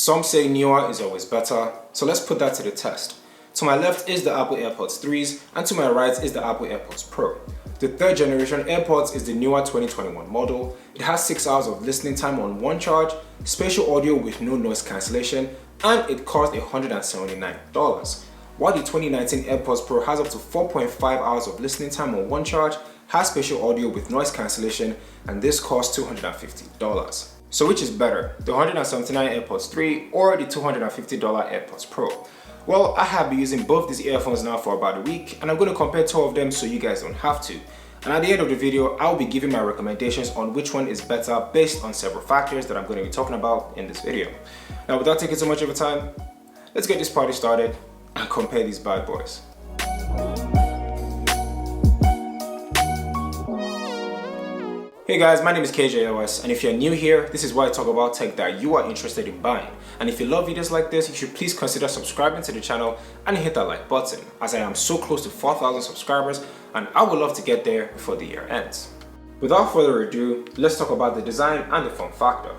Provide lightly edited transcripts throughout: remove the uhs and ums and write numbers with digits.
Some say newer is always better, so let's put that to the test. To my left is the Apple Airpods 3s and to my right is the Apple Airpods Pro. The third generation AirPods is the newer 2021 model. It has 6 hours of listening time on one charge, spatial audio with no noise cancellation, and it cost $179. While the 2019 AirPods Pro has up to 4.5 hours of listening time on one charge, has spatial audio with noise cancellation, and this costs $250. So which is better, the $179 AirPods 3 or the $250 AirPods Pro? Well, I have been using both these earphones now for about a week, and I'm going to compare two of them so you guys don't have to. And at the end of the video, I'll be giving my recommendations on which one is better based on several factors that I'm going to be talking about in this video. Now, without taking so much of your time, let's get this party started and compare these bad boys. Hey guys, my name is KJOS, and if you're new here, this is why I talk about tech that you are interested in buying. And if you love videos like this, you should please consider subscribing to the channel and hit that like button, as I am so close to 4,000 subscribers and I would love to get there before the year ends. Without further ado, let's talk about the design and the form factor.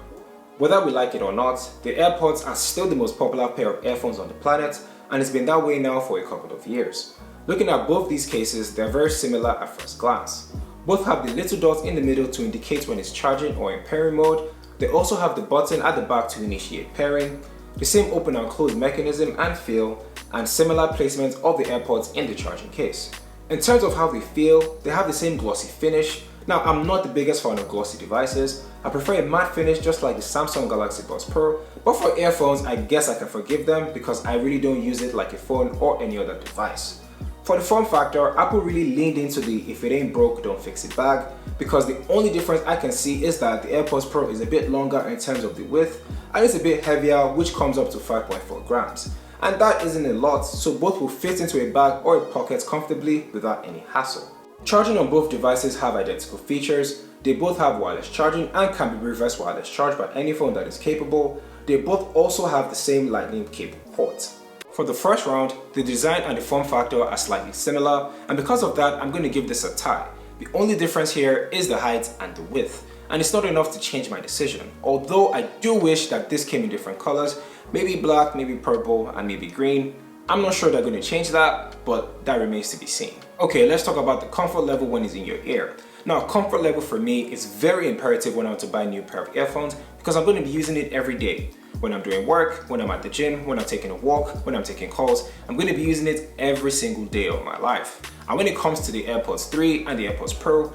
Whether we like it or not, the AirPods are still the most popular pair of earphones on the planet, and it's been that way now for a couple of years. Looking at both these cases, they're very similar at first glance. Both have the little dots in the middle to indicate when it's charging or in pairing mode. They also have the button at the back to initiate pairing, the same open and close mechanism and feel, and similar placement of the AirPods in the charging case. In terms of how they feel, they have the same glossy finish. Now, I'm not the biggest fan of glossy devices. I prefer a matte finish just like the Samsung Galaxy Buds Pro, but for earphones, I guess I can forgive them because I really don't use it like a phone or any other device. For the form factor, Apple really leaned into the if it ain't broke, don't fix it bag, because the only difference I can see is that the AirPods Pro is a bit longer in terms of the width and it's a bit heavier, which comes up to 5.4 grams. And that isn't a lot, so both will fit into a bag or a pocket comfortably without any hassle. Charging on both devices have identical features. They both have wireless charging and can be reverse wireless charged by any phone that is capable. They both also have the same lightning cable port. For the first round, the design and the form factor are slightly similar, and because of that, I'm going to give this a tie. The only difference here is the height and the width, and it's not enough to change my decision. Although I do wish that this came in different colors, maybe black, maybe purple, and maybe green. I'm not sure they're going to change that, but that remains to be seen. Okay, let's talk about the comfort level when it's in your ear. Now, comfort level for me is very imperative when I want to buy a new pair of earphones because I'm going to be using it every day. When I'm doing work, when I'm at the gym, when I'm taking a walk, when I'm taking calls, I'm going to be using it every single day of my life. And when it comes to the AirPods 3 and the AirPods Pro,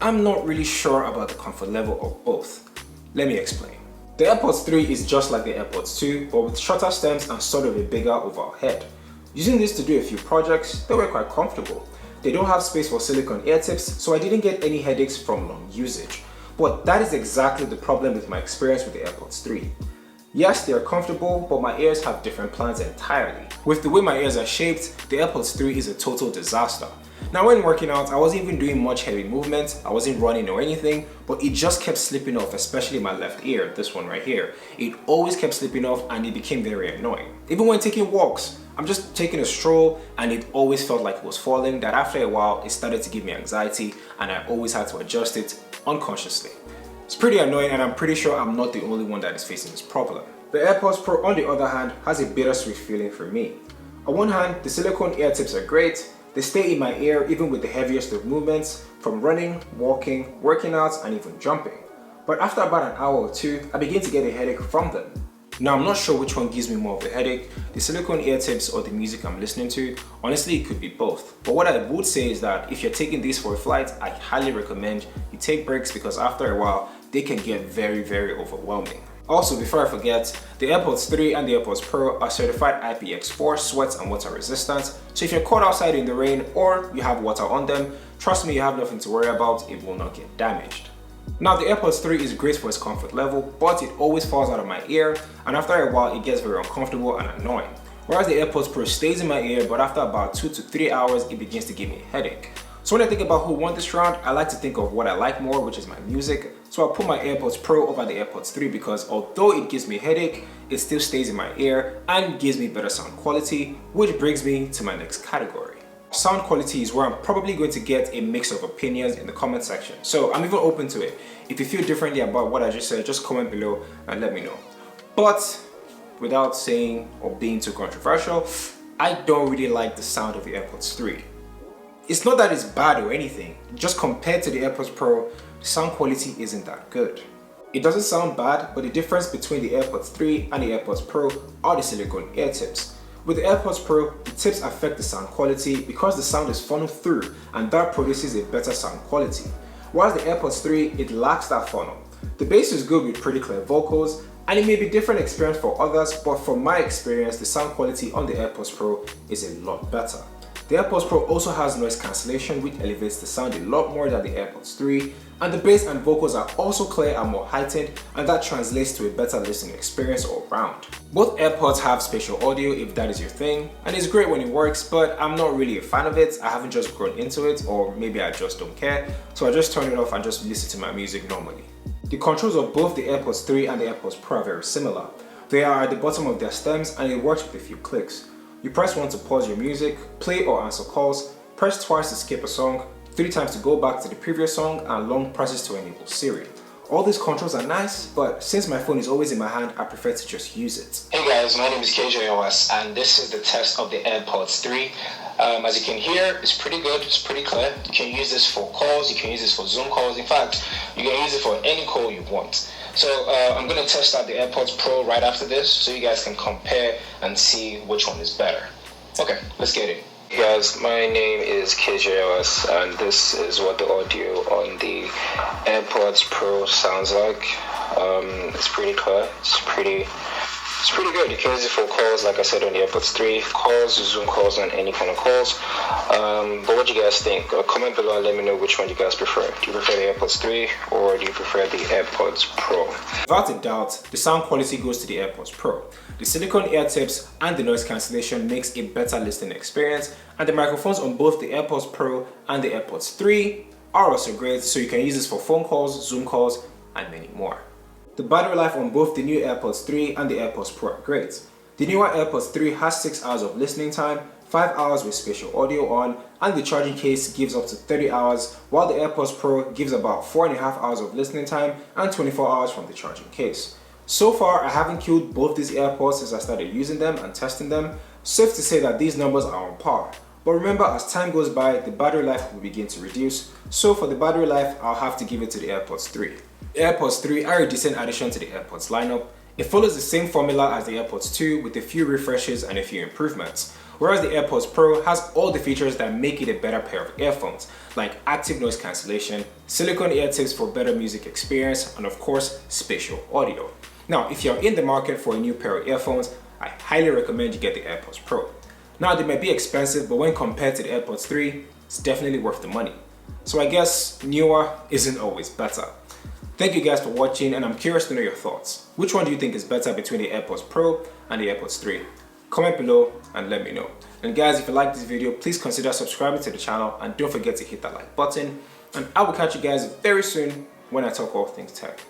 I'm not really sure about the comfort level of both. Let me explain. The AirPods 3 is just like the AirPods 2, but with shorter stems and sort of a bigger overall head. Using this to do a few projects, they were quite comfortable. They don't have space for silicone ear tips, so I didn't get any headaches from long usage. But that is exactly the problem with my experience with the AirPods 3. Yes, they are comfortable, but my ears have different plans entirely. With the way my ears are shaped, the AirPods 3 is a total disaster. Now when working out, I wasn't even doing much heavy movement, I wasn't running or anything, but it just kept slipping off, especially my left ear, this one right here. It always kept slipping off and it became very annoying. Even when taking walks, I'm just taking a stroll and it always felt like it was falling, that after a while it started to give me anxiety and I always had to adjust it unconsciously. It's pretty annoying and I'm pretty sure I'm not the only one that is facing this problem. The AirPods Pro, on the other hand, has a bittersweet feeling for me. On one hand, the silicone ear tips are great. They stay in my ear even with the heaviest of movements, from running, walking, working out, and even jumping. But after about an hour or two, I begin to get a headache from them. Now, I'm not sure which one gives me more of a headache, the silicone ear tips or the music I'm listening to. Honestly, it could be both. But what I would say is that if you're taking these for a flight, I highly recommend you take breaks because after a while, they can get very, very overwhelming. Also, before I forget, the AirPods 3 and the AirPods Pro are certified IPX4 sweat and water resistant. So if you're caught outside in the rain or you have water on them, trust me, you have nothing to worry about, it will not get damaged. Now, the AirPods 3 is great for its comfort level, but it always falls out of my ear, and after a while, it gets very uncomfortable and annoying. Whereas the AirPods Pro stays in my ear, but after about 2 to 3 hours, it begins to give me a headache. So when I think about who won this round, I like to think of what I like more, which is my music. So I'll put my AirPods Pro over the AirPods 3 because although it gives me a headache, it still stays in my ear and gives me better sound quality, which brings me to my next category. Sound quality is where I'm probably going to get a mix of opinions in the comment section. So I'm even open to it. If you feel differently about what I just said, just comment below and let me know. But without saying or being too controversial, I don't really like the sound of the Airpods 3. It's not that it's bad or anything, just compared to the Airpods Pro, sound quality isn't that good. It doesn't sound bad, but the difference between the Airpods 3 and the Airpods Pro are the silicone ear tips. With the Airpods Pro, the tips affect the sound quality because the sound is funneled through and that produces a better sound quality. Whilst the Airpods 3, it lacks that funnel. The bass is good with pretty clear vocals, and it may be different experience for others, but from my experience, the sound quality on the Airpods Pro is a lot better. The Airpods Pro also has noise cancellation, which elevates the sound a lot more than the Airpods 3, and the bass and vocals are also clear and more heightened, and that translates to a better listening experience all around. Both AirPods have spatial audio if that is your thing, and it's great when it works, but I'm not really a fan of it. I haven't just grown into it, or maybe I just don't care, so I just turn it off and just listen to my music normally. The controls of both the Airpods 3 and the Airpods Pro are very similar. They are at the bottom of their stems and it works with a few clicks. You press 1 to pause your music, play or answer calls, press twice to skip a song, 3 times to go back to the previous song, and long presses to enable Siri. All these controls are nice, but since my phone is always in my hand, I prefer to just use it. Hey guys, my name is KJOS and this is the test of the Airpods 3. As you can hear, it's pretty good, it's pretty clear. You can use this for calls, you can use this for Zoom calls. In fact, you can use it for any call you want. So I'm going to test out the Airpods Pro right after this so you guys can compare and see which one is better. Okay, let's get it. Hey guys, my name is KJOS and this is what the audio on the Airpods Pro sounds like. It's pretty clear, it's pretty good. You can use it for calls, like I said on the Airpods 3, calls, Zoom calls, and any kind of calls. But what do you guys think? Comment below and let me know which one you guys prefer. Do you prefer the Airpods 3 or do you prefer the Airpods Pro? Without a doubt, the sound quality goes to the Airpods Pro. The silicone ear tips and the noise cancellation makes a better listening experience, and the microphones on both the Airpods Pro and the Airpods 3 are also great, so you can use this for phone calls, Zoom calls, and many more. The battery life on both the new Airpods 3 and the Airpods Pro are great. The newer Airpods 3 has 6 hours of listening time, 5 hours with spatial audio on, and the charging case gives up to 30 hours, while the Airpods Pro gives about 4.5 hours of listening time and 24 hours from the charging case. So far, I haven't killed both these AirPods since I started using them and testing them. Safe to say that these numbers are on par. But remember, as time goes by, the battery life will begin to reduce. So for the battery life, I'll have to give it to the Airpods 3. The Airpods 3 are a decent addition to the Airpods lineup. It follows the same formula as the Airpods 2 with a few refreshes and a few improvements. Whereas the Airpods Pro has all the features that make it a better pair of earphones, like active noise cancellation, silicone ear tips for better music experience, and of course, spatial audio. Now, if you're in the market for a new pair of earphones, I highly recommend you get the Airpods Pro. Now, they might be expensive, but when compared to the Airpods 3, it's definitely worth the money. So I guess newer isn't always better. Thank you guys for watching, and I'm curious to know your thoughts. Which one do you think is better between the Airpods Pro and the Airpods 3? Comment below and let me know. And guys, if you like this video, please consider subscribing to the channel and don't forget to hit that like button. And I will catch you guys very soon when I talk all things tech.